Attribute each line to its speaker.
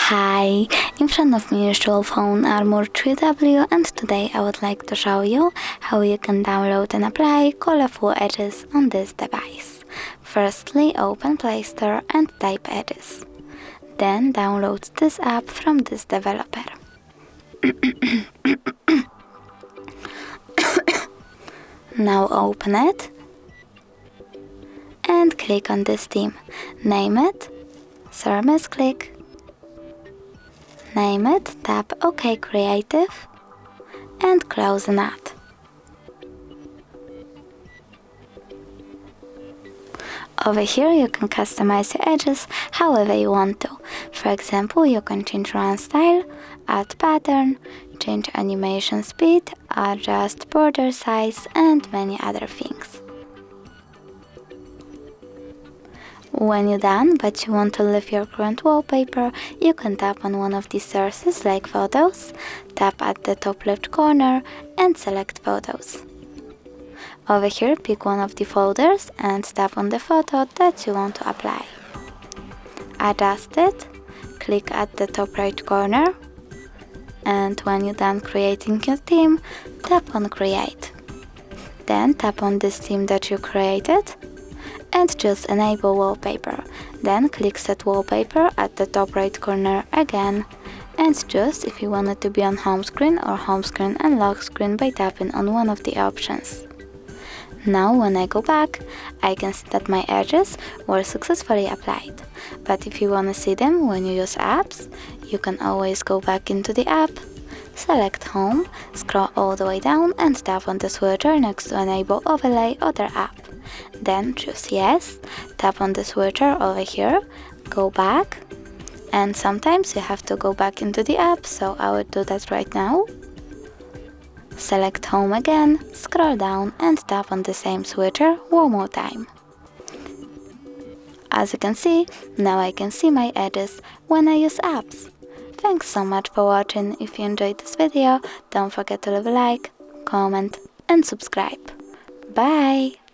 Speaker 1: Hi, in front of me is ULEFONE Armor 3W, and today I would like to show you how you can download and apply colorful edges on this device. Firstly, open Play Store and type edges. Then download this app from this developer. Now open it and click on this theme. Name it Service Click. Name it, tap OK Creative and close an ad. Over here you can customize your edges however you want to. For example, you can change run style, add pattern, change animation speed, adjust border size and many other things. When you're done, but you want to leave your current wallpaper, you can tap on one of these sources like Photos, tap at the top left corner and select Photos. Over here, pick one of the folders and tap on the photo that you want to apply. Adjust it, click at the top right corner, and when you're done creating your theme, tap on Create. Then tap on this theme that you created and just enable wallpaper. Then click set wallpaper at the top right corner again, and just if you want it to be on home screen or home screen and lock screen by tapping on one of the options. Now when I go back, I can see that my edges were successfully applied. But if you want to see them when you use apps, you can always go back into the app, select Home, scroll all the way down and tap on the switcher next to Enable Overlay Other App. Then choose Yes, tap on the switcher over here, go back, and sometimes you have to go back into the app, so I will do that right now. Select Home again, scroll down and tap on the same switcher one more time. As you can see, now I can see my edges when I use apps. Thanks so much for watching. If you enjoyed this video, don't forget to leave a like, comment and subscribe. Bye!